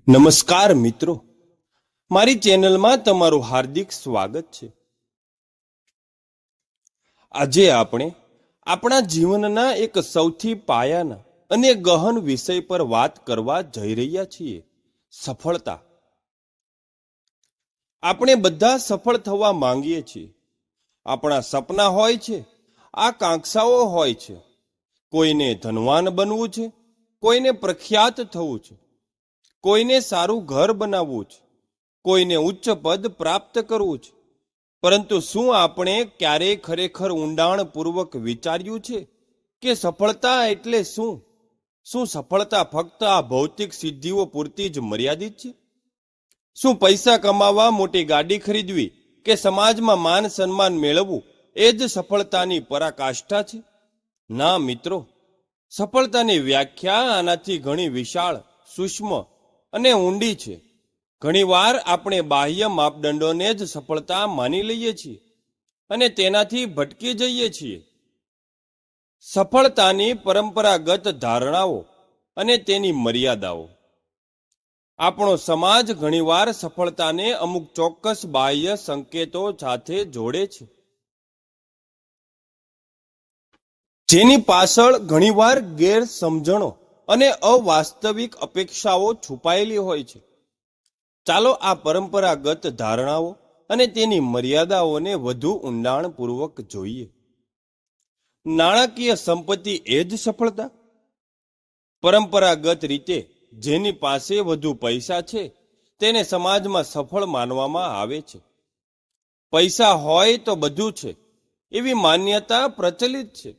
નમસ્કાર મિત્રો, મારી ચેનલમાં તમારું હાર્દિક સ્વાગત છે। આજે આપણે આપણા જીવનના એક સૌથી પાયાના અને ગહન વિષય પર વાત કરવા જઈ રહ્યા છીએ, સફળતા। આપણે બધા સફળ થવા માંગીએ છીએ। આપણા સપના હોય છે, આકાંક્ષાઓ હોય છે। કોઈને ધનવાન બનવું છે, કોઈને પ્રખ્યાત થવું છે, કોઈને સારું ઘર બનાવવું છે, કોઈને ઉચ્ચ પદ પ્રાપ્ત કરવું છે। પરંતુ શું આપણે ક્યારેય ખરેખર ઊંડાણપૂર્વક વિચાર્યું છે કે સફળતા એટલે શું? શું સફળતા ફક્ત આ ભૌતિક સિદ્ધિઓ પૂરતી જ મર્યાદિત છે? શું પૈસા કમાવા, મોટી ગાડી ખરીદવી કે સમાજમાં માન સન્માન મેળવવું એ જ સફળતાની પરાકાષ્ઠા છે? ના મિત્રો, સફળતાની વ્યાખ્યા આનાથી ઘણી વિશાળ, સૂક્ષ્મ અને ઊંડી છે। ઘણીવાર આપણે બાહ્ય માપદંડોને જ સફળતા માની લઈએ છીએ અને તેનાથી ભટકી જઈએ છીએ। સફળતાની પરંપરાગત ધારણાઓ અને તેની મર્યાદાઓ। આપણો સમાજ ઘણીવાર સફળતાને અમુક ચોક્કસ બાહ્ય સંકેતો સાથે જોડે છે, જેની પાછળ ઘણીવાર ગેરસમજણો અને અવાસ્તવિક અપેક્ષાઓ છુપાયેલી હોય છે। ચાલો આ પરંપરાગત ધારણાઓ અને તેની મર્યાદાઓને વધુ ઊંડાણપૂર્વક જોઈએ। નાણાકીય સંપત્તિ એ જ સફળતા? પરંપરાગત રીતે જેની પાસે વધુ પૈસા છે તેને સમાજમાં સફળ માનવામાં આવે છે। પૈસા હોય તો બધું છે એવી માન્યતા પ્રચલિત છે।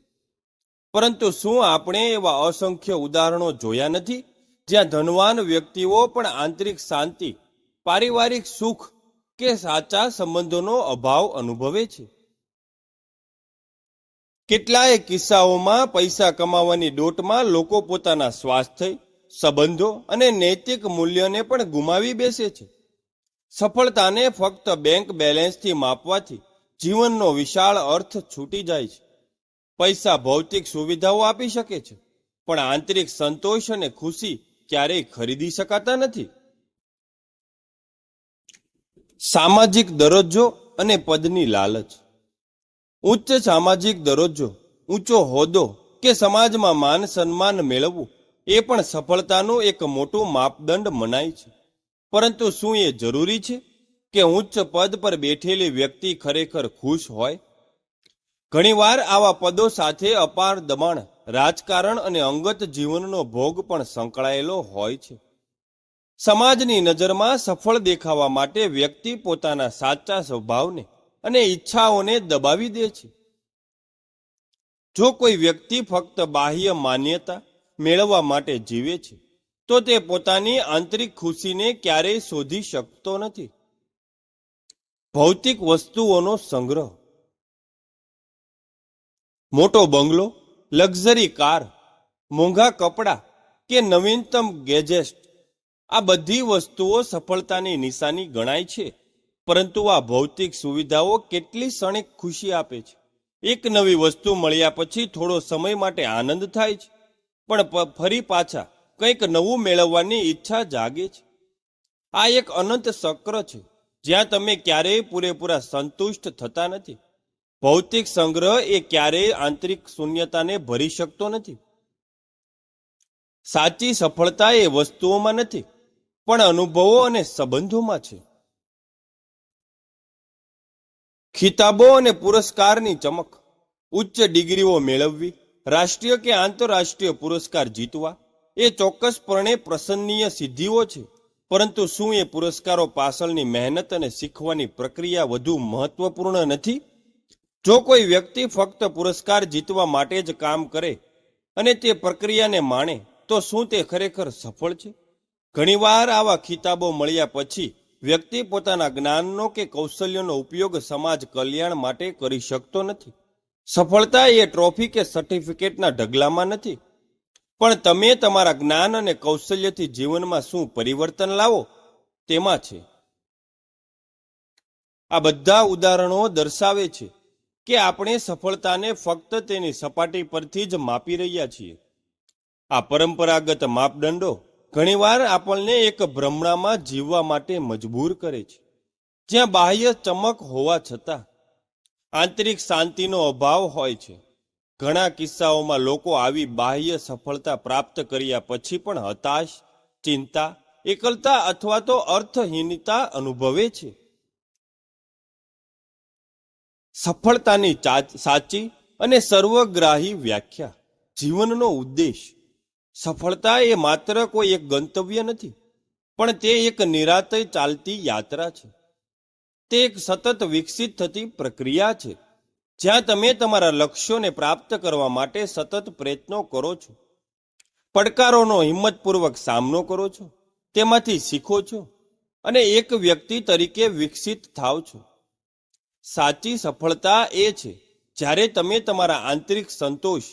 પરંતુ શું આપણે એવા અસંખ્ય ઉદાહરણો જોયા નથી જ્યાં ધનવાન વ્યક્તિઓ પણ આંતરિક શાંતિ, પારિવારિક સુખ કે સાચા સંબંધોનો અભાવ અનુભવે છે? કેટલાય કિસ્સાઓમાં પૈસા કમાવાની દોટમાં લોકો પોતાના સ્વાસ્થ્ય, સંબંધો અને નૈતિક મૂલ્યને પણ ગુમાવી બેસે છે। સફળતાને ફક્ત બેંક બેલેન્સથી માપવાથી જીવનનો વિશાળ અર્થ છૂટી જાય છે। પૈસા ભૌતિક સુવિધાઓ આપી શકે છે, પણ આંતરિક સંતોષ અને ખુશી ક્યારેય ખરીદી શકાતા નથી। સામાજિક દરજ્જો અને પદની લાલચ। ઉચ્ચ સામાજિક દરજ્જો, ઊંચો હોદ્દો કે સમાજમાં માન સન્માન મેળવવું એ પણ સફળતાનું એક મોટું માપદંડ મનાય છે। પરંતુ શું એ જરૂરી છે કે ઉચ્ચ પદ પર બેઠેલી વ્યક્તિ ખરેખર ખુશ હોય? ઘણીવાર આવા પદો સાથે અપાર દબાણ, રાજકારણ અને અંગત જીવનનો ભોગ પણ સંકળાયેલો હોય છે। સમાજની નજરમાં સફળ દેખાવા માટે વ્યક્તિ પોતાના સાચા સ્વભાવને અને ઈચ્છાઓને દબાવી દે છે। જો કોઈ વ્યક્તિ ફક્ત બાહ્ય માન્યતા મેળવવા માટે જીવે છે તો તે પોતાની આંતરિક ખુશીને ક્યારેય શોધી શકતો નથી। ભૌતિક વસ્તુઓનો સંગ્રહ। મોટો બંગલો, લક્ઝરી કાર, મોંઘા કપડાં કે નવીનતમ ગેજેટ, આ બધી વસ્તુઓ સફળતાની નિશાની ગણાય છે। પરંતુ આ ભૌતિક સુવિધાઓ કેટલી ક્ષણિક ખુશી આપે છે। એક નવી વસ્તુ મળ્યા પછી થોડો સમય માટે આનંદ થાય છે, પણ ફરી પાછા કંઈક નવું મેળવવાની ઈચ્છા જાગે છે। આ એક અનંત ચક્ર છે જ્યાં તમે ક્યારેય પૂરેપૂરા સંતુષ્ટ થતા નથી। ભૌતિક સંગ્રહ એ ક્યારેય આંતરિક શૂન્યતાને ભરી શકતો નથી। સાચી સફળતા એ વસ્તુઓમાં નથી, પણ અનુભવો અને સંબંધોમાં છે। ખિતાબો અને પુરસ્કારની ચમક। ઉચ્ચ ડિગ્રીઓ મેળવવી, રાષ્ટ્રીય કે આંતરરાષ્ટ્રીય પુરસ્કાર જીતવા એ ચોક્કસપણે પ્રશંસનીય સિદ્ધિઓ છે। પરંતુ શું એ પુરસ્કારો પાછળની મહેનત અને શીખવાની પ્રક્રિયા વધુ મહત્વપૂર્ણ નથી? જો કોઈ વ્યક્તિ ફક્ત પુરસ્કાર જીતવા માટે જ કામ કરે અને તે પ્રક્રિયાને માણે તો શું તે ખરેખર સફળ છે? ઘણીવાર આવા ખિતાબો મળ્યા પછી વ્યક્તિ પોતાના જ્ઞાનનો કે કૌશલ્યનો ઉપયોગ સમાજ કલ્યાણ માટે કરી શકતો નથી। સફળતા એ ટ્રોફી કે સર્ટિફિકેટના ઢગલામાં નથી, પણ તમે તમારા જ્ઞાન અને કૌશલ્યથી જીવનમાં શું પરિવર્તન લાવો તેમાં છે। આ બધા ઉદાહરણો દર્શાવે છે કે આપણે સફળતાને ફક્ત તેની સપાટી પરથી જ માપી રહ્યા છીએ। આ પરંપરાગત માપદંડો ઘણીવાર આપણને એક ભ્રમણામાં જીવવા માટે મજબૂર કરે છે, જ્યાં બાહ્ય ચમક હોવા છતાં આંતરિક શાંતિનો અભાવ હોય છે. ઘણા કિસ્સાઓમાં લોકો આવી બાહ્ય સફળતા પ્રાપ્ત કર્યા પછી પણ હતાશ, ચિંતા, એકલતા અથવા તો અર્થહીનતા અનુભવે છે. સફળતાની સાચી અને સર્વગ્રાહી વ્યાખ્યા, જીવનનો ઉદ્દેશ. સફળતા એ માત્ર કોઈ એક ગંતવ્ય નથી, પણ તે એક નિરાતે ચાલતી યાત્રા છે. તે એક સતત વિકસિત થતી પ્રક્રિયા છે, જ્યાં તમે તમારા લક્ષ્યોને પ્રાપ્ત કરવા માટે સતત પ્રયત્નો કરો છો, પડકારોનો હિંમતપૂર્વક સામનો કરો છો, તેમાંથી શીખો છો અને એક વ્યક્તિ તરીકે વિકસિત થાવ છો. સાચી સફળતા એ છે જ્યારે તમે તમારા આંતરિક સંતોષ,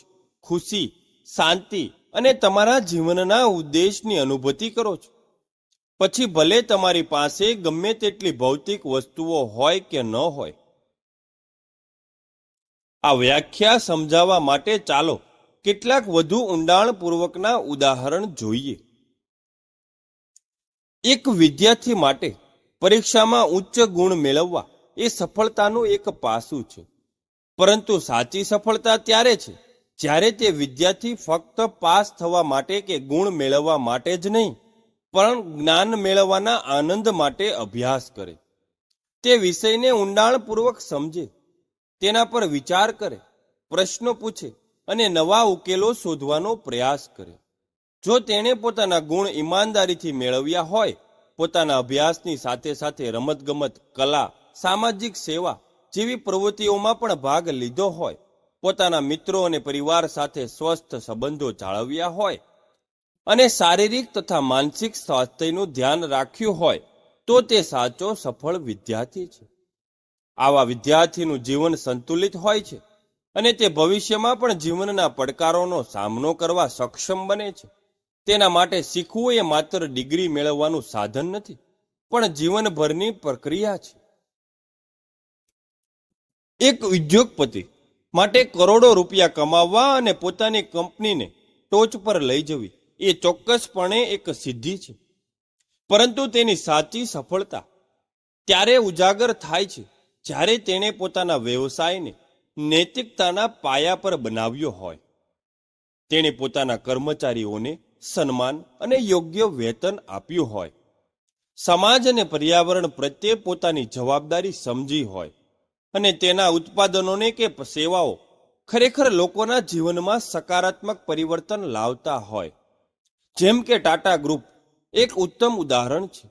ખુશી, શાંતિ અને તમારા જીવનના ઉદ્દેશની અનુભૂતિ કરો છો. પછી ભલે તમારી પાસે ગમે તેટલી ભૌતિક વસ્તુઓ હોય કે ન હોય. આ વ્યાખ્યા સમજાવવા માટે ચાલો કેટલાક વધુ ઊંડાણપૂર્વકના ઉદાહરણ જોઈએ. એક વિદ્યાર્થી માટે પરીક્ષામાં ઉચ્ચ ગુણ મેળવવા એ સફળતાનું એક પાસું છે. પરંતુ સાચી સફળતા ત્યારે છે જ્યારે તે વિદ્યાર્થી ફક્ત પાસ થવા માટે કે ગુણ મેળવવા માટે જ નહીં, પણ જ્ઞાન મેળવવાના આનંદ માટે અભ્યાસ કરે. તે વિષયને ઊંડાણપૂર્વક સમજે, તેના પર વિચાર કરે, પ્રશ્નો પૂછે અને નવા ઉકેલો શોધવાનો પ્રયાસ કરે. જો તેણે પોતાના ગુણ ઈમાનદારીથી મેળવ્યા હોય, પોતાના અભ્યાસની સાથે સાથે રમતગમત, કલા, સામાજિક સેવા જેવી પ્રવૃત્તિઓમાં પણ ભાગ લીધો હોય, પોતાના મિત્રો અને પરિવાર સાથે સ્વસ્થ સંબંધો જાળવ્યા હોય અને શારીરિક તથા માનસિક સ્વાસ્થ્યનું ધ્યાન રાખ્યું હોય, તો તે સાચો સફળ વિદ્યાર્થી છે. આવા વિદ્યાર્થીનું જીવન સંતુલિત હોય છે અને તે ભવિષ્યમાં પણ જીવનના પડકારોનો સામનો કરવા સક્ષમ બને છે. તેના માટે શીખવું એ માત્ર ડિગ્રી મેળવવાનું સાધન નથી, પણ જીવનભરની પ્રક્રિયા છે. એક ઉદ્યોગપતિ માટે કરોડો રૂપિયા કમાવવા અને પોતાની કંપનીને ટોચ પર લઈ જવી એ ચોક્કસપણે એક સિદ્ધિ છે. પરંતુ તેની સાચી સફળતા ત્યારે ઉજાગર થાય છે જ્યારે તેણે પોતાના વ્યવસાયને નૈતિકતાના પાયા પર બનાવ્યો હોય. તેણે પોતાના કર્મચારીઓને સન્માન અને યોગ્ય વેતન આપ્યું હોય, સમાજ અને પર્યાવરણ પ્રત્યે પોતાની જવાબદારી સમજી હોય અને તેના ઉત્પાદનોને કે સેવાઓ ખરેખર લોકોના જીવનમાં સકારાત્મક પરિવર્તન લાવતા હોય. જેમ કે ટાટા ગ્રુપ એક ઉત્તમ ઉદાહરણ છે.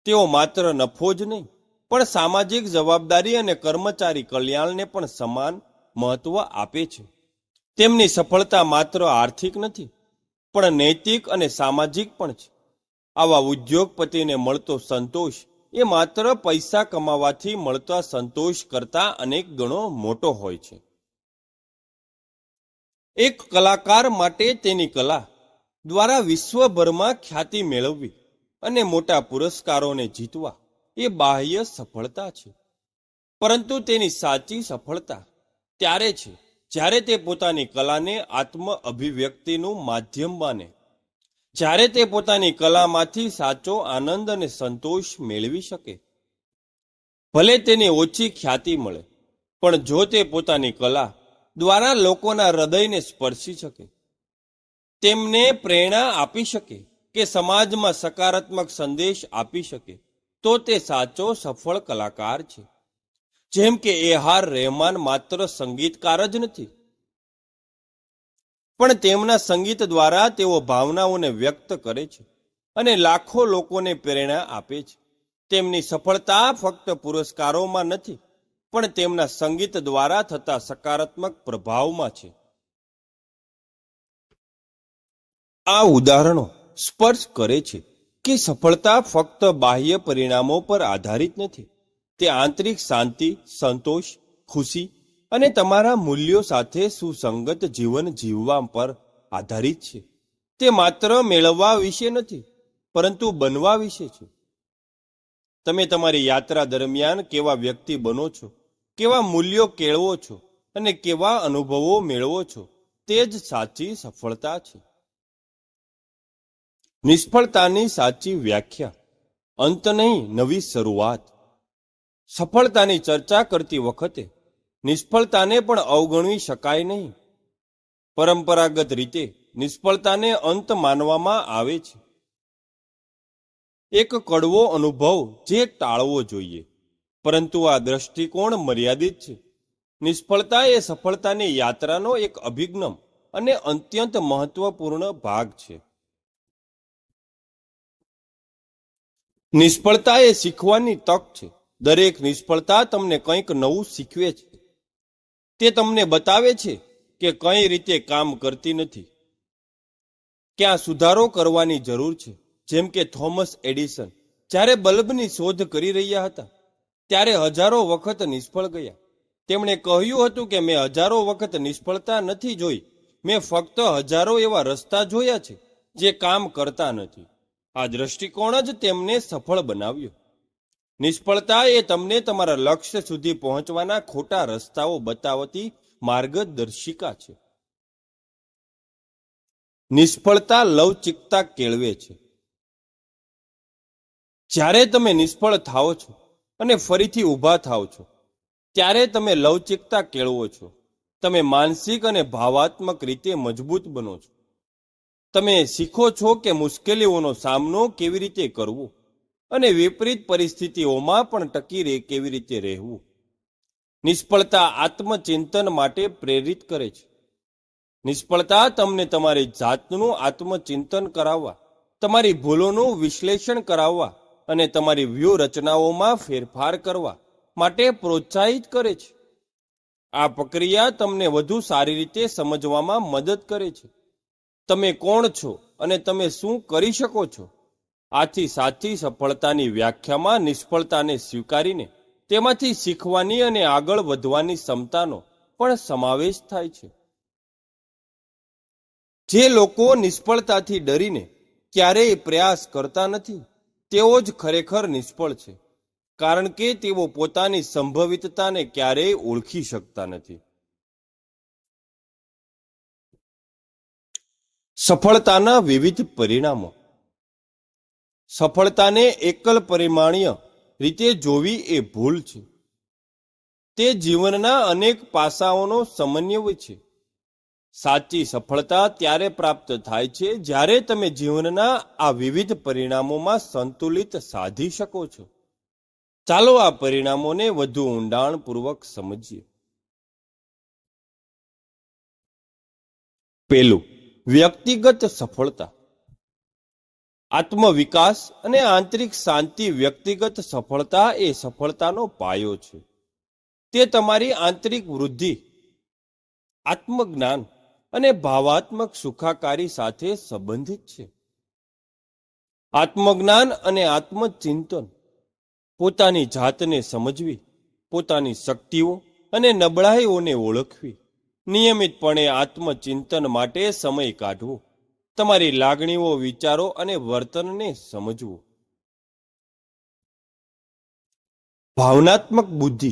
તેઓ માત્ર નફો જ નહીં, પણ સામાજિક જવાબદારી અને કર્મચારી કલ્યાણને પણ સમાન મહત્વ આપે છે. તેમની સફળતા માત્ર આર્થિક નથી, પણ નૈતિક અને સામાજિક પણ છે. આવા ઉદ્યોગપતિને મળતો સંતોષ એ માત્ર પૈસા કમાવાથી મળતા સંતોષ કરતા અનેક ગણો મોટો હોય છે. એક કલાકાર માટે તેની કલા દ્વારા વિશ્વભરમાં ખ્યાતિ મેળવવી અને મોટા પુરસ્કારોને જીતવા એ બાહ્ય સફળતા છે. પરંતુ તેની સાચી સફળતા ત્યારે છે જ્યારે તે પોતાની કલાને આત્મ અભિવ્યક્તિનું માધ્યમ માને, જ્યારે તે પોતાની કલામાંથી સાચો આનંદ અને સંતોષ મેળવી શકે. ભલે તેને ઓછી ખ્યાતિ મળે, પણ જો તે પોતાની કલા દ્વારા લોકોના હૃદયને સ્પર્શી શકે, તેમને પ્રેરણા આપી શકે કે સમાજમાં સકારાત્મક સંદેશ આપી શકે, તો તે સાચો સફળ કલાકાર છે. જેમ કે AR રહેમાન માત્ર સંગીતકાર જ નથી, પણ તેમના સંગીત દ્વારા તેઓ ભાવનાઓને વ્યક્ત કરે છે અને લાખો લોકોને પ્રેરણા આપે છે. તેમની સફળતા ફક્ત પુરસ્કારોમાં નથી, પણ તેમના સંગીત દ્વારા થતા સકારાત્મક પ્રભાવમાં છે. આ ઉદાહરણો સ્પર્શ કરે છે કે સફળતા ફક્ત બાહ્ય પરિણામો પર આધારિત નથી. તે આંતરિક શાંતિ, સંતોષ, ખુશી અને તમારા મૂલ્યો સાથે સુસંગત જીવન જીવવા પર આધારિત છે. તે માત્ર મેળવવા વિશે નથી, પરંતુ બનવા વિશે છે. તમે તમારી યાત્રા દરમિયાન કેવા વ્યક્તિ બનો છો, કેવા મૂલ્યો કેળવો છો અને કેવા અનુભવો મેળવો છો, તે જ સાચી સફળતા છે. નિષ્ફળતાની સાચી વ્યાખ્યા અંત નહીં, નવી શરૂઆત. સફળતાની ચર્ચા કરતી વખતે નિષ્ફળતાને પણ અવગણવી શકાય નહીં. પરંપરાગત રીતે નિષ્ફળતાને અંત માનવામાં આવે છે, એક કડવો અનુભવ જે ટાળવો જોઈએ. પરંતુ આ દ્રષ્ટિકોણ મર્યાદિત છે. નિષ્ફળતા એ સફળતાની યાત્રાનો એક અભિન્ન અને અત્યંત મહત્વપૂર્ણ ભાગ છે. નિષ્ફળતા એ શીખવાની તક છે. દરેક નિષ્ફળતા તમને કંઈક નવું શીખવે છે. તે તમને બતાવે છે કે કઈ રીતે કામ કરતી નથી, ક્યાં સુધારો કરવાની જરૂર છે. જેમ કે થોમસ એડિસન જ્યારે બલ્બની શોધ કરી રહ્યા હતા ત્યારે હજારો વખત નિષ્ફળ ગયા. તેમણે કહ્યું હતું કે મેં હજારો વખત નિષ્ફળતા નથી જોઈ, મેં ફક્ત હજારો એવા રસ્તા જોયા છે જે કામ કરતા નથી. આ દ્રષ્ટિકોણ જ તેમને સફળ બનાવ્યો. નિષ્ફળતા એ તમને તમારા લક્ષ્ય સુધી પહોંચવાના ખોટા રસ્તાઓ બતાવતી માર્ગદર્શિકા છે. નિષ્ફળતા લવચિકતા કેળવે છે. જ્યારે તમે નિષ્ફળ થાઓ છો અને ફરીથી ઊભા થાઓ છો ત્યારે તમે લવચિકતા કેળવો છો. તમે માનસિક અને ભાવાત્મક રીતે મજબૂત બનો છો. તમે શીખો છો કે મુશ્કેલીઓનો સામનો કેવી રીતે કરવો અને વિપરીત પરિસ્થિતિઓમાં પણ ટકી કેવી રીતે રહેવું. નિષ્ફળતા આત્મચિંતન માટે પ્રેરિત કરે છે. નિષ્ફળતા તમને તમારી જાતનું આત્મચિંતન કરાવવા, તમારી ભૂલોનું વિશ્લેષણ કરાવવા અને તમારી વ્યૂહરચનાઓમાં ફેરફાર કરવા માટે પ્રોત્સાહિત કરે છે. આ પ્રક્રિયા તમને વધુ સારી રીતે સમજવામાં મદદ કરે છે. તમે કોણ છો અને તમે શું કરી શકો છો. આથી સાચી સફળતાની વ્યાખ્યામાં નિષ્ફળતાને સ્વીકારીને તેમાંથી શીખવાની અને આગળ વધવાની ક્ષમતાનો પણ સમાવેશ થાય છે. જે લોકો નિષ્ફળતાથી ડરીને ક્યારેય પ્રયાસ કરતા નથી તેઓ જ ખરેખર નિષ્ફળ છે, કારણ કે તેઓ પોતાની સંભવિતતાને ક્યારેય ઓળખી શકતા નથી. સફળતાના વિવિધ પરિણામો. સફળતાને એકલ પરિમાણીય રીતે જોવી એ ભૂલ છે. તે જીવનના અનેક પાસાઓનો સમન્વય છે. સાચી સફળતા ત્યારે પ્રાપ્ત થાય છે જ્યારે તમે જીવનના આ વિવિધ પરિણામોમાં સંતુલિત સાધી શકો છો. ચાલો આ પરિણામોને વધુ ઊંડાણપૂર્વક સમજીએ. પહેલું, વ્યક્તિગત સફળતા. આત્મવિકાસ અને આંતરિક શાંતિ. વ્યક્તિગત સફળતા એ સફળતાનો પાયો છે. તે તમારી આંતરિક વૃદ્ધિ, આત્મજ્ઞાન અને ભાવાત્મક સુખાકારી સાથે સંબંધિત છે. આત્મજ્ઞાન અને આત્મચિંતન. પોતાની જાતને સમજવી, પોતાની શક્તિઓ અને નબળાઈઓને ઓળખવી. નિયમિતપણે આત્મચિંતન માટે સમય કાઢવો. તમારી લાગણીઓ, વિચારો અને વર્તનને સમજવું. ભાવનાત્મક બુદ્ધિ.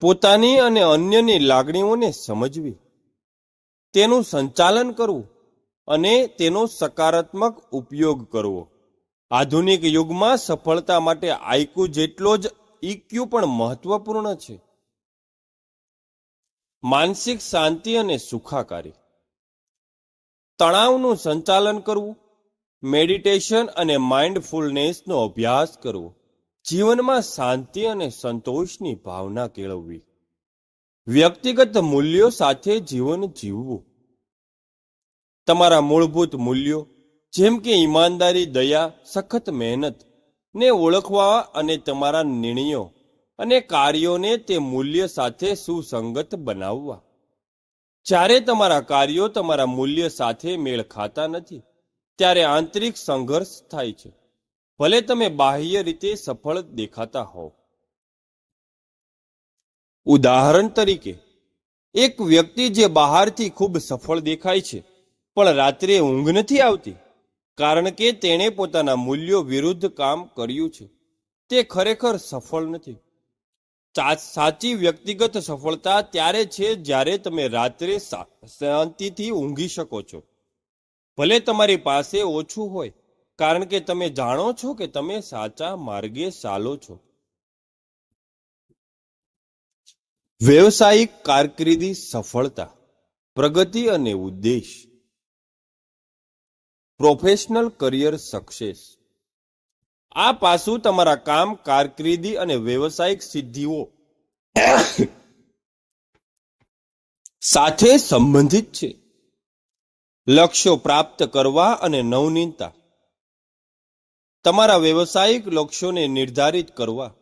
પોતાની અને અન્યની લાગણીઓને સમજવી, તેનું સંચાલન કરવું અને તેનો સકારાત્મક ઉપયોગ કરવો. આધુનિક યુગમાં સફળતા માટે આઈક્યુ જેટલો જ ઈક્યુ પણ મહત્વપૂર્ણ છે. માનસિક શાંતિ અને સુખાકારી. તણાવનું સંચાલન કરવું, મેડિટેશન અને માઇન્ડફુલનેસનો અભ્યાસ કરવો. જીવનમાં શાંતિ અને સંતોષની ભાવના કેળવવી. વ્યક્તિગત મૂલ્યો સાથે જીવન જીવવું. તમારા મૂળભૂત મૂલ્યો જેમ કે ઈમાનદારી, દયા, સખત મહેનત ને ઓળખવા અને તમારા નિર્ણયો અને કાર્યોને તે મૂલ્ય સાથે સુસંગત બનાવવા. જ્યારે તમારા કાર્યો તમારા મૂલ્ય સાથે મેળ ખાતા નથી ત્યારે આંતરિક સંઘર્ષ થાય છે, ભલે તમે બાહ્ય રીતે સફળ દેખાતા હોવ. ઉદાહરણ તરીકે, એક વ્યક્તિ જે બહારથી ખૂબ સફળ દેખાય છે પણ રાત્રે ઊંઘ નથી આવતી કારણ કે તેણે પોતાના મૂલ્યો વિરુદ્ધ કામ કર્યું છે, તે ખરેખર સફળ નથી. સાચી વ્યક્તિગત સફળતા ત્યારે છે જ્યારે તમે રાત્રે શાંતિથી ઊંઘી શકો છો, ભલે તમારી પાસે ઓછું હોય, કારણ કે તમે જાણો છો કે તમે સાચા માર્ગે ચાલો છો. વ્યવસાયિક કારકિર્દી સફળતા, પ્રગતિ અને ઉદ્દેશ. Professional career success. આ પાસું તમારા કામ, કારકિર્દી અને વ્યવસાયિક સિદ્ધિઓ સાથે સંબંધિત છે. લક્ષ્યો પ્રાપ્ત કરવા અને નવનીતતા. તમારા વ્યવસાયિક લક્ષ્યોને નિર્ધારિત કરવા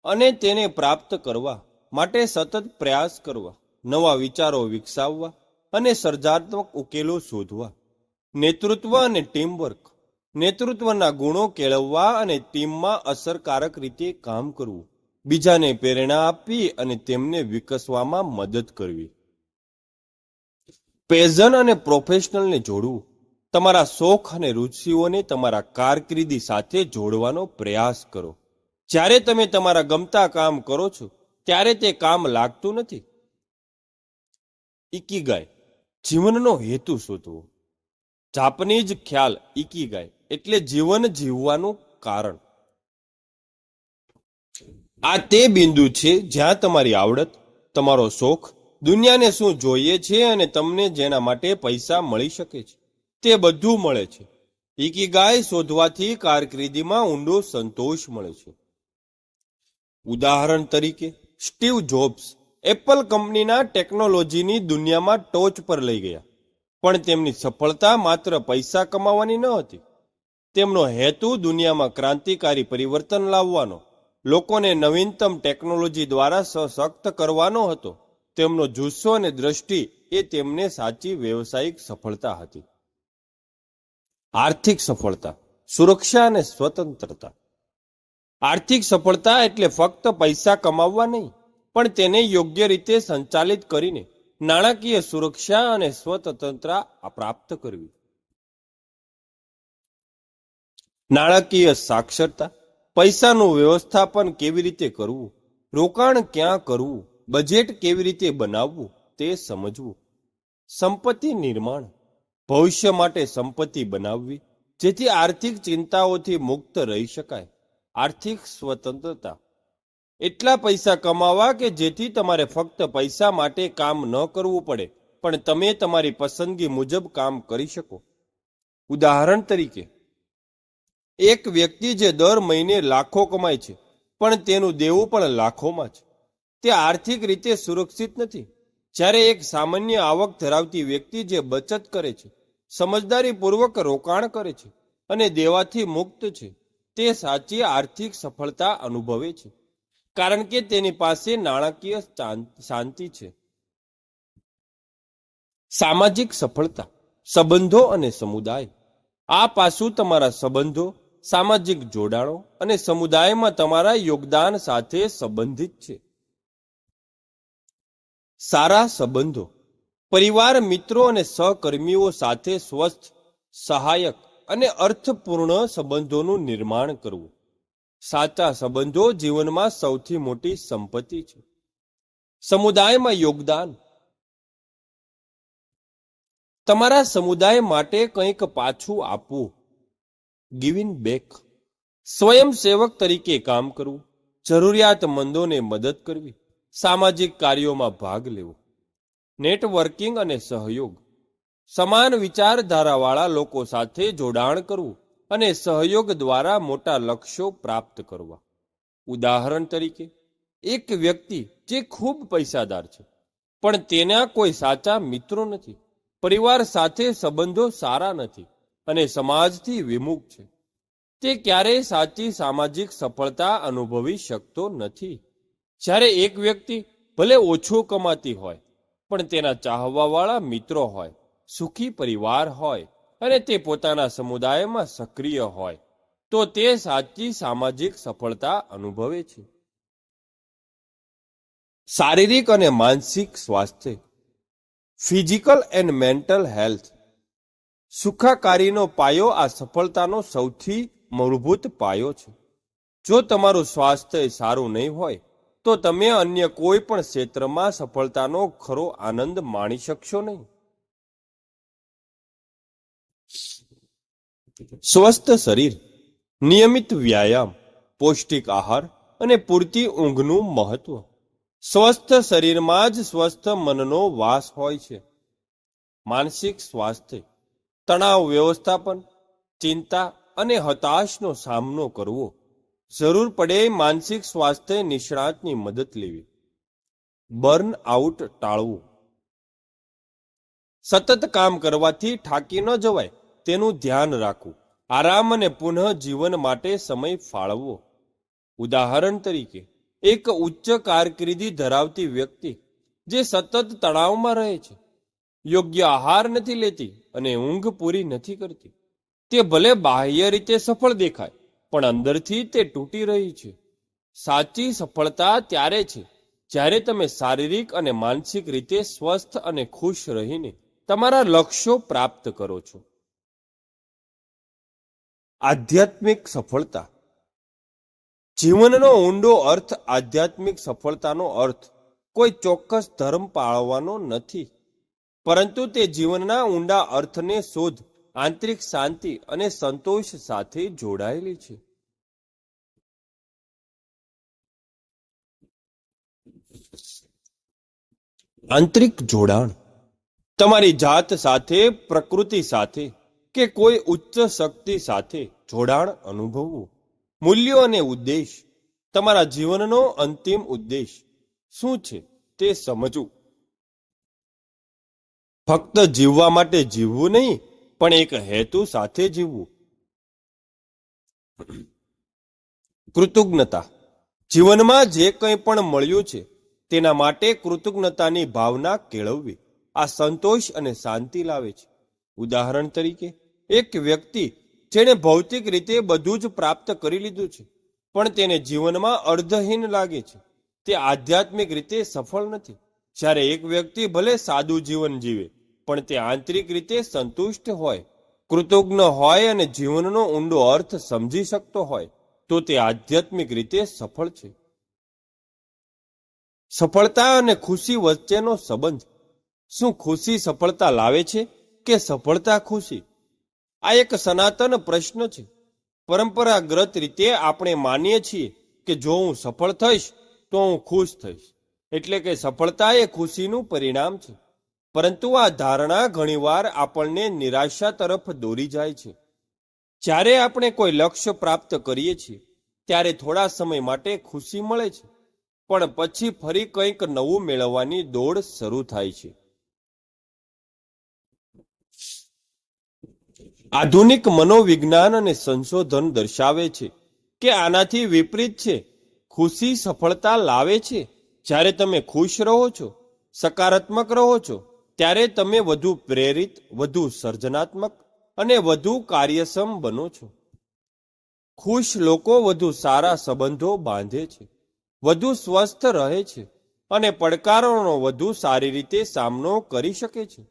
અને તેને પ્રાપ્ત કરવા માટે સતત પ્રયાસ કરવા, નવા વિચારો વિકસાવવા અને સર્જનાત્મક ઉકેલો શોધવા. નેતૃત્વ અને ટીમવર્ક. નેતૃત્વના ગુણો કેળવવા અને ટીમમાં અસરકારક રીતે કામ કરવું, બીજાને પ્રેરણા આપવી અને તેમને વિકસવામાં મદદ કરવી. પેઝન અને પ્રોફેશનલને જોડવું. તમારા શોખ અને રુચિઓને તમારા કારકિર્દી સાથે જોડવાનો પ્રયાસ કરો. જ્યારે તમે તમારા ગમતા કામ કરો છો ત્યારે તે કામ લાગતું નથી. ઇકીગાય, જીવનનો હેતુ શોધવો. જાપાનીઝ ખ્યાલ ઇકીગાય એટલે જીવન જીવવાનું કારણ. આ તે બિંદુ છે જ્યાં તમારી આવડત, તમારો શોખ, દુનિયાને શું જોઈએ છે અને તમને જેના માટે પૈસા મળી શકે છે તે બધું મળે છે. ઇકીગાય શોધવાથી કારકિર્દીમાં ઊંડો સંતોષ મળે છે. ઉદાહરણ તરીકે, સ્ટીવ જોબ્સ એપલ કંપનીના ટેકનોલોજીની દુનિયામાં ટોચ પર લઈ ગયા, પણ તેમની સફળતા માત્ર પૈસા કમાવાની ન હતી. તેમનો હેતુ દુનિયામાં ક્રાંતિકારી પરિવર્તન લાવવાનો, લોકોને નવીનતમ ટેકનોલોજી દ્વારા સશક્ત કરવાનો હતો. તેમનો જુસ્સો અને દ્રષ્ટિ એ તેમને સાચી વ્યવસાયિક સફળતા હતી. આર્થિક સફળતા, સુરક્ષા અને સ્વતંત્રતા. આર્થિક સફળતા એટલે ફક્ત પૈસા કમાવવા નહીં, પણ તેને યોગ્ય રીતે સંચાલિત કરીને નાણાકીય સુરક્ષા અને સ્વતંત્રતા પ્રાપ્ત કરવી. નાણાકીય સાક્ષરતા. પૈસાનું વ્યવસ્થાપન કેવી રીતે કરવું, રોકાણ ક્યાં કરવું, બજેટ કેવી રીતે બનાવવું તે સમજવું. સંપત્તિ નિર્માણ. ભવિષ્ય માટે સંપત્તિ બનાવવી જેથી આર્થિક ચિંતાઓથી મુક્ત રહી શકાય. આર્થિક સ્વતંત્રતા. એટલા પૈસા કમાવા કે જેથી તમારે ફક્ત પૈસા માટે કામ ન કરવું પડે, પણ તમે તમારી પસંદગી મુજબ કામ કરી શકો. ઉદાહરણ તરીકે, એક વ્યક્તિ જે દર મહિને લાખો કમાય છે પણ તેનું દેવું પણ લાખોમાં છે, તે આર્થિક રીતે સુરક્ષિત નથી. જ્યારે એક સામાન્ય આવક ધરાવતી વ્યક્તિ જે બચત કરે છે, સમજદારીપૂર્વક રોકાણ કરે છે અને દેવાથી મુક્ત છે, તે સાચી આર્થિક સફળતા અનુભવે છે, કારણ કે તેની પાસે નાણાકીય શાંતિ છે. સામાજિક સફળતા, સંબંધો અને સમુદાય. આ પાસું તમારા સંબંધો, સામાજિક જોડાણો અને સમુદાયમાં તમારા યોગદાન સાથે સંબંધિત છે. સારા સંબંધો. પરિવાર, મિત્રો અને સહકર્મીઓ સાથે સ્વસ્થ, સહાયક અને અર્થપૂર્ણ સંબંધોનું નિર્માણ કરવું. સાચા સંબંધો જીવનમાં સૌથી મોટી સંપત્તિ છે. સમુદાયમાં યોગદાન. તમારા સમુદાય માટે કંઈક પાછું આપવું. Giving back. સ્વયંસેવક તરીકે કામ કરવું, જરૂરિયાતમંદોને મદદ કરવી, સામાજિક કાર્યોમાં ભાગ લેવો. નેટવર્કિંગ અને સહયોગ. સમાન વિચારધારાવાળા લોકો સાથે જોડાણ કરવું અને સહયોગ દ્વારા મોટા લક્ષ્યો પ્રાપ્ત કરવા. ઉદાહરણ તરીકે, એક વ્યક્તિ જે ખૂબ પૈસાદાર છે પણ તેના કોઈ સાચા મિત્રો નથી, પરિવાર સાથે સંબંધો સારા નથી અને સમાજથી વિમુખ છે, તે ક્યારેય સાચી સામાજિક સફળતા અનુભવી શકતો નથી. જ્યારે એક વ્યક્તિ ભલે ઓછો કમાતી હોય પણ તેના ચાહવાવાળા મિત્રો હોય, સુખી પરિવાર હોય અને તે પોતાના સમુદાયમાં સક્રિય હોય, તો તે સાચી સામાજિક સફળતા અનુભવે છે. શારીરિક અને માનસિક સ્વાસ્થ્ય. Physical and mental health. સુખાકારીનો પાયો આ સફળતાનો સૌથી મૂળભૂત પાયો છે. જો તમારું સ્વાસ્થ્ય સારું નહીં હોય તો તમે અન્ય કોઈ પણ ક્ષેત્રમાં સફળતાનો ખરો આનંદ માણી શકશો નહીં. સ્વસ્થ શરીર, નિયમિત વ્યાયામ, પૌષ્ટિક આહાર અને પૂરતી ઊંઘનું મહત્વ. સ્વસ્થ શરીરમાં જ સ્વસ્થ મનનો વાસ હોય છે. માનસિક સ્વાસ્થ્ય, તણાવ વ્યવસ્થાપન, ચિંતા અને હતાશનો સામનો કરવો. જરૂર પડે માનસિક સ્વાસ્થ્ય નિષ્ણાતની મદદ લેવી. બર્ન આઉટ ટાળવું. સતત કામ કરવાથી થાકી ન જવાય તેનું ધ્યાન રાખવું. આરામ અને પુનઃ જીવન માટે સમય ફાળવવો. ઉદાહરણ તરીકે, એક ઉચ્ચ કારકિર્દી ધરાવતી વ્યક્તિ જે સતત તણાવમાં રહે છે, યોગ્ય આહાર નથી લેતી અને ઊંઘ પૂરી નથી કરતી, તે ભલે બાહ્ય રીતે સફળ દેખાય પણ અંદરથી તે તૂટી રહી છે. સાચી સફળતા ત્યારે છે જ્યારે તમે શારીરિક અને માનસિક રીતે સ્વસ્થ અને ખુશ રહીને તમારા લક્ષ્યો પ્રાપ્ત કરો છો. આધ્યાત્મિક સફળતા. જીવનનો ઊંડો અર્થ આધ્યાત્મિક સફળતાનો અર્થ કોઈ ચોક્કસ ધર્મ પાળવાનો નથી, પરંતુ તે જીવનના ઊંડા અર્થને શોધ, આંતરિક શાંતિ અને સંતોષ સાથે જોડાયેલી છે. આંતરિક જોડાણ. તમારી જાત સાથે, પ્રકૃતિ સાથે કે કોઈ ઉચ્ચ શક્તિ સાથે જોડાણ અનુભવવું. મૂલ્યો અને ઉદ્દેશ. તમારા જીવનનો અંતિમ ઉદ્દેશ શું છે તે સમજવું. ફક્ત જીવવા માટે જીવવું નહીં, પણ એક હેતુ સાથે જીવવું. કૃતજ્ઞતા. જીવનમાં જે કંઈ પણ મળ્યું છે તેના માટે કૃતજ્ઞતાની ભાવના કેળવવી. આ સંતોષ અને શાંતિ લાવે છે. ઉદાહરણ તરીકે, એક વ્યક્તિ જેણે ભૌતિક રીતે બધું જ પ્રાપ્ત કરી લીધું છે પણ તેને જીવનમાં અર્ધહીન લાગે છે, તે આધ્યાત્મિક રીતે સફળ નથી. જ્યારે એક વ્યક્તિ ભલે સાદું જીવન જીવે પણ તે આંતરિક રીતે સંતુષ્ટ હોય, કૃતજ્ઞ હોય અને જીવનનો ઊંડો અર્થ સમજી શકતો હોય, તો તે આધ્યાત્મિક રીતે સફળ છે. સફળતા અને ખુશી વચ્ચેનો સંબંધ. શું ખુશી સફળતા લાવે છે કે સફળતા ખુશી? આ એક સનાતન પ્રશ્ન છે. પરંપરાગત રીતે આપણે માનીએ છીએ કે જો હું સફળ થઈશ તો હું ખુશ થઈશ, એટલે કે સફળતા એ ખુશીનું પરિણામ છે. પરંતુ આ ધારણા ઘણીવાર આપણને નિરાશા તરફ દોરી જાય છે. જ્યારે આપણે કોઈ લક્ષ્ય પ્રાપ્ત કરીએ છીએ ત્યારે થોડા સમય માટે ખુશી મળે છે, પણ પછી ફરી કંઈક નવું મેળવવાની દોડ શરૂ થાય છે. આધુનિક મનોવિજ્ઞાન અને સંશોધન દર્શાવે છે કે આનાથી વિપરીત છે. ખુશી સફળતા લાવે છે. જ્યારે તમે ખુશ રહો છો, સકારાત્મક રહો છો, ત્યારે તમે વધુ પ્રેરિત, વધુ સર્જનાત્મક અને વધુ કાર્યક્ષમ બનો છો. ખુશ લોકો વધુ સારા સંબંધો બાંધે છે, વધુ સ્વસ્થ રહે છે અને પડકારોનો વધુ સારી રીતે સામનો કરી શકે છે.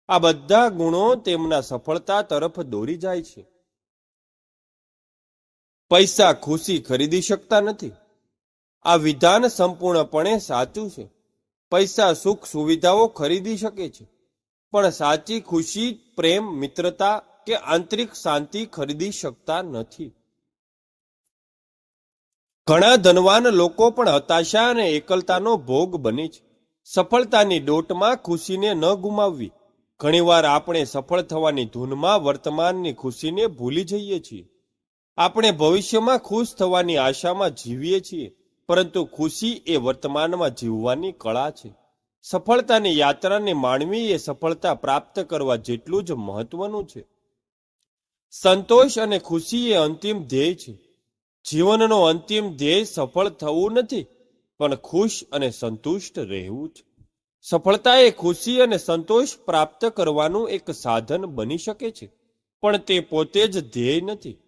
આ બધા ગુણો તેમના સફળતા તરફ દોરી જાય છે. પૈસા ખુશી ખરીદી શકતા નથી. આ વિધાન સંપૂર્ણપણે સાચું છે. પૈસા સુખ સુવિધાઓ ખરીદી શકે છે, પણ સાચી ખુશી, પ્રેમ, મિત્રતા કે આંતરિક શાંતિ ખરીદી શકતા નથી. ઘણા ધનવાન લોકો પણ હતાશા અને એકલતાનો ભોગ બને છે. સફળતાની દોટમાં ખુશીને ન ગુમાવવી. ઘણીવાર આપણે સફળ થવાની ધૂનમાં વર્તમાનની ખુશીને ભૂલી જઈએ છીએ. આપણે ભવિષ્યમાં ખુશ થવાની આશામાં જીવીએ છીએ, પરંતુ ખુશી એ વર્તમાનમાં જીવવાની કળા છે. સફળતાની યાત્રાને માણવી એ સફળતા પ્રાપ્ત કરવા જેટલું જ મહત્વનું છે. સંતોષ અને ખુશી એ અંતિમ ધ્યેય છે. જીવનનો અંતિમ ધ્યેય સફળ થવું નથી, પણ ખુશ અને સંતુષ્ટ રહેવું છે. સફળતા એ ખુશી અને સંતોષ પ્રાપ્ત કરવાનું એક સાધન બની શકે છે, પણ તે પોતે જ ધ્યેય નથી.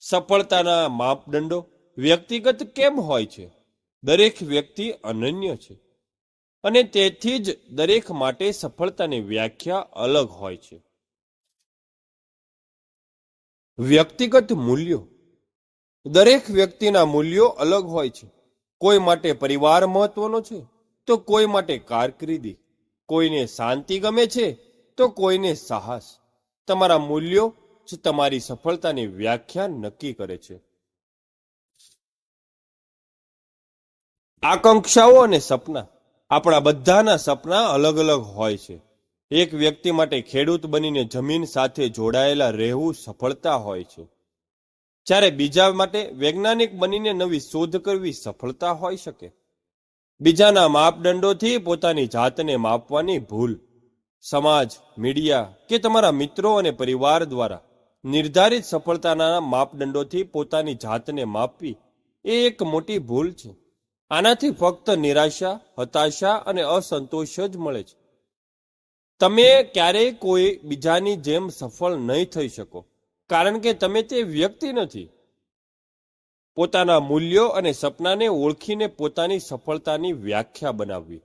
સફળતાના માપદંડો વ્યક્તિગત કેમ હોય છે? દરેક વ્યક્તિ અનન્ય છે અને તેથી જ દરેક માટે સફળતાની વ્યાખ્યા અલગ હોય છે. વ્યક્તિગત મૂલ્યો. દરેક વ્યક્તિના મૂલ્યો અલગ હોય છે. કોઈ માટે પરિવાર મહત્વનો છે તો કોઈ માટે કારકિર્દી. કોઈને શાંતિ ગમે છે તો કોઈને સાહસ. તમારા મૂલ્યો જ તમારી સફળતાની વ્યાખ્યા નક્કી કરે છે. આકાંક્ષાઓ અને સપના. આપણા બધાના સપના અલગ અલગ હોય છે. એક વ્યક્તિ માટે ખેડૂત બનીને જમીન સાથે જોડાયેલા રહેવું સફળતા હોય છે, જ્યારે બીજા માટે વૈજ્ઞાનિક બનીને નવી શોધ કરવી સફળતા હોઈ શકે. બીજાના માપદંડોથી પોતાની જાતને માપવાની ભૂલ. સમાજ, મીડિયા કે તમારા મિત્રો અને પરિવાર દ્વારા નિર્ધારિત સફળતાના માપદંડોથી પોતાની જાતને માપવી એ એક મોટી ભૂલ છે. આનાથી ફક્ત નિરાશા, હતાશા અને અસંતોષ જ મળે છે. તમે ક્યારેય કોઈ બીજાની જેમ સફળ નહીં થઈ શકો, કારણ કે તમે તે વ્યક્તિ નથી. પોતાના મૂલ્યો અને સપનાને ઓળખીને પોતાની સફળતાની વ્યાખ્યા બનાવવી.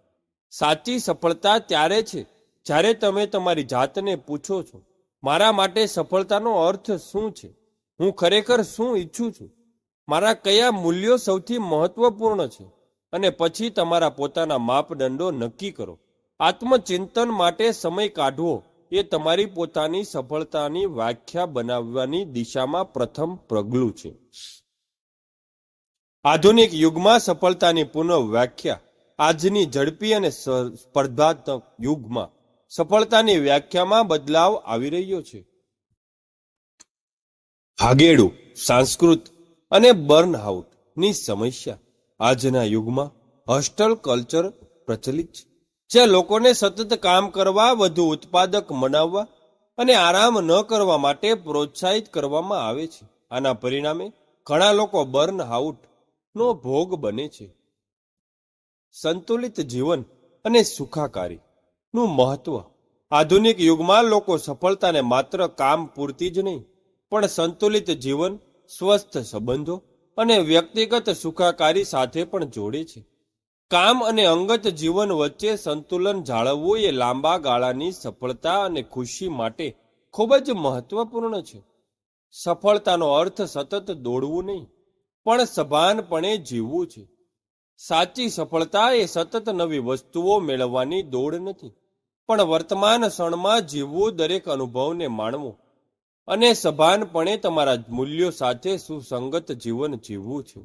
સાચી સફળતા ત્યારે છે જ્યારે તમે તમારી જાતને પૂછો છો, મારા માટે સફળતાનો અર્થ શું છે? હું ખરેખર શું ઈચ્છું છું? મારા કયા મૂલ્યો સૌથી મહત્વપૂર્ણ છે? અને પછી તમારા પોતાના માપદંડો નક્કી કરો. આત્મચિંતન માટે સમય કાઢવો એ તમારી પોતાની સફળતાની વ્યાખ્યા બનાવવાની દિશામાં પ્રથમ પગલું છે. આધુનિક યુગમાં સફળતાની પુનઃ વ્યાખ્યા. આજની ઝડપી અને સ્પર્ધાત્મક યુગમાં સફળતાની વ્યાખ્યામાં બદલાવ આવી રહ્યો છે. ભાગેડું, સંસ્કૃત અને બર્નઆઉટની સમસ્યા. આજના યુગમાં હસ્ટલ કલ્ચર પ્રચલિત છે, જ્યાં લોકોને સતત કામ કરવા, વધુ ઉત્પાદક બનાવવા અને આરામ ન કરવા માટે પ્રોત્સાહિત કરવામાં આવે છે. આના પરિણામે ઘણા લોકો બર્નઆઉટનો ભોગ બને છે. સંતુલિત જીવન અને સુખાકારીનું મહત્વ. આધુનિક યુગમાં લોકો સફળતાને માત્ર કામ પૂરતી જ નહીં, પણ સંતુલિત જીવન, સ્વસ્થ સંબંધો અને વ્યક્તિગત સુખાકારી સાથે પણ જોડે છે. કામ અને અંગત જીવન વચ્ચે સંતુલન જાળવવું એ લાંબા ગાળાની સફળતા અને ખુશી માટે ખૂબ જ મહત્વપૂર્ણ છે. સફળતાનો અર્થ સતત દોડવું નહીં, પણ સભાનપણે જીવવું છે. સાચી સફળતા એ સતત નવી વસ્તુઓ મેળવવાની દોડ નથી, પણ વર્તમાન ક્ષણમાં જીવવું, દરેક અનુભવને માણવું અને સભાનપણે તમારા મૂલ્યો સાથે સુસંગત જીવન જીવવું છે.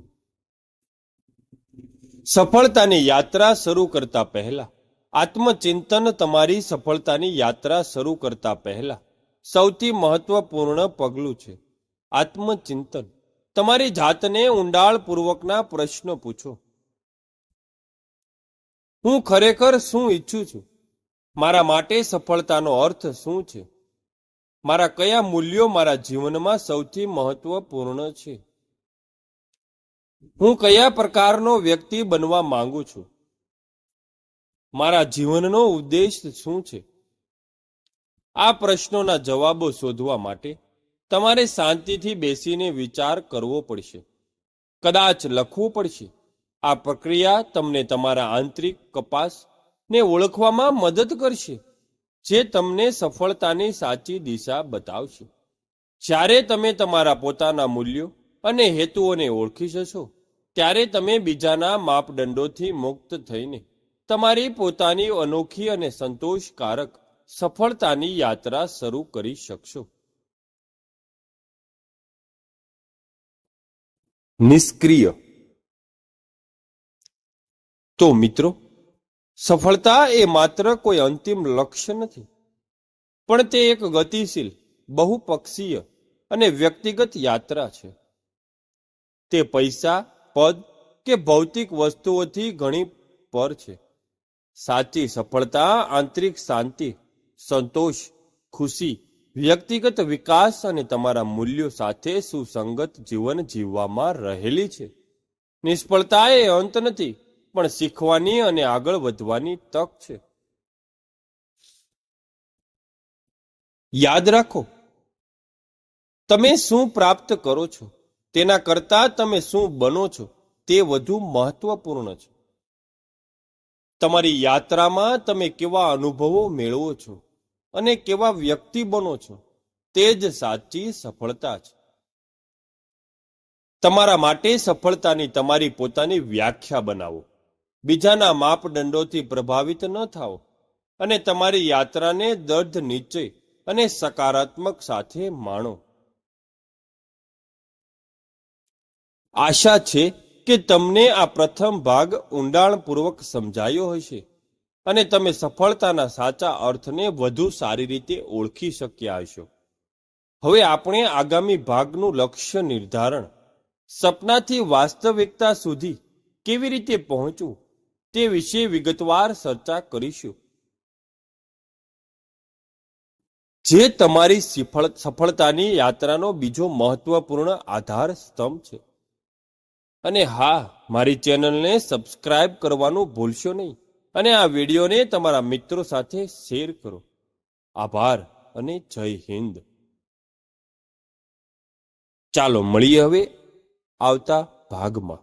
સફળતાની યાત્રા શરૂ કરતા પહેલા. આત્મચિંતન. તમારી સફળતાની યાત્રા શરૂ કરતા પહેલા સૌથી મહત્વપૂર્ણ પગલું છે આત્મચિંતન. તમારી જાતને ઊંડાણપૂર્વકના પ્રશ્નો પૂછો. હું ખરેખર શું ઈચ્છું છું? મારા માટે સફળતાનો અર્થ શું છે? મારા કયા મૂલ્યો મારા જીવનમાં સૌથી મહત્વપૂર્ણ છે? હું કયા પ્રકારનો વ્યક્તિ બનવા માંગુ છું? મારા જીવનનો ઉદ્દેશ શું છે? આ પ્રશ્નોના જવાબો શોધવા માટે તમારે શાંતિથી બેસીને વિચાર કરવો પડશે. કદાચ લખવું પડશે. આ પ્રક્રિયા તમને તમારા આંતરિક કપાસને ઓળખવામાં મદદ કરશે, જે તમને સફળતાની સાચી દિશા બતાવશે. જ્યારે તમે તમારા પોતાના મૂલ્યો અને હેતુઓને ઓળખી જશો, ત્યારે તમે બીજાના માપદંડોથી મુક્ત થઈને તમારી પોતાની અનોખી અને સંતોષકારક સફળતાની યાત્રા શરૂ કરી શકશો. નિષ્ક્રિય. તો મિત્રો, સફળતા એ માત્ર કોઈ અંતિમ લક્ષ્ય નથી, પણ તે એક ગતિશીલ, બહુપક્ષીય અને વ્યક્તિગત યાત્રા છે. તે પૈસા, પદ કે ભૌતિક વસ્તુઓથી ઘણી પર છે. સાચી સફળતા આંતરિક શાંતિ, સંતોષ, ખુશી, વ્યક્તિગત વિકાસ અને તમારા મૂલ્યો સાથે સુસંગત જીવન જીવવામાં રહેલી છે. નિષ્ફળતા એ અંત નથી, પણ શીખવાની અને આગળ વધવાની તક છે. યાદ રાખો, તમે શું પ્રાપ્ત કરો છો તેના કરતાં તમે શું બનો છો તે વધુ મહત્વપૂર્ણ છે. તમારી યાત્રામાં તમે કેવા અનુભવો મેળવો છો અને કેવા વ્યક્તિ બનો છો, તે જ સાચી સફળતા છે. તમારા માટે સફળતાની તમારી પોતાની વ્યાખ્યા બનાવો. બીજાના માપદંડોથી પ્રભાવિત ન થાઓ અને તમારી યાત્રાને દૃઢ નિશ્ચય અને સકારાત્મક સાથે માણો. આશા છે કે તમને આ પ્રથમ ભાગ ઊંડાણપૂર્વક સમજાયો હશે અને તમે સફળતાના સાચા અર્થને વધુ સારી રીતે ઓળખી શક્યા હશો. હવે આપણે આગામી ભાગનું લક્ષ્ય નિર્ધારણ, સપનાથી વાસ્તવિકતા સુધી કેવી રીતે પહોંચવું તે વિશે વિગતવાર ચર્ચા કરીશું, જે તમારી સફળતાની યાત્રાનો બીજો મહત્વપૂર્ણ આધાર સ્તંભ છે. અને હા, મારી ચેનલને સબસ્ક્રાઇબ કરવાનું ભૂલશો નહીં અને આ વિડીયોને તમારા મિત્રો સાથે શેર કરો. આભાર અને જય હિન્દ. ચાલો મળીએ હવે આવતા ભાગમાં.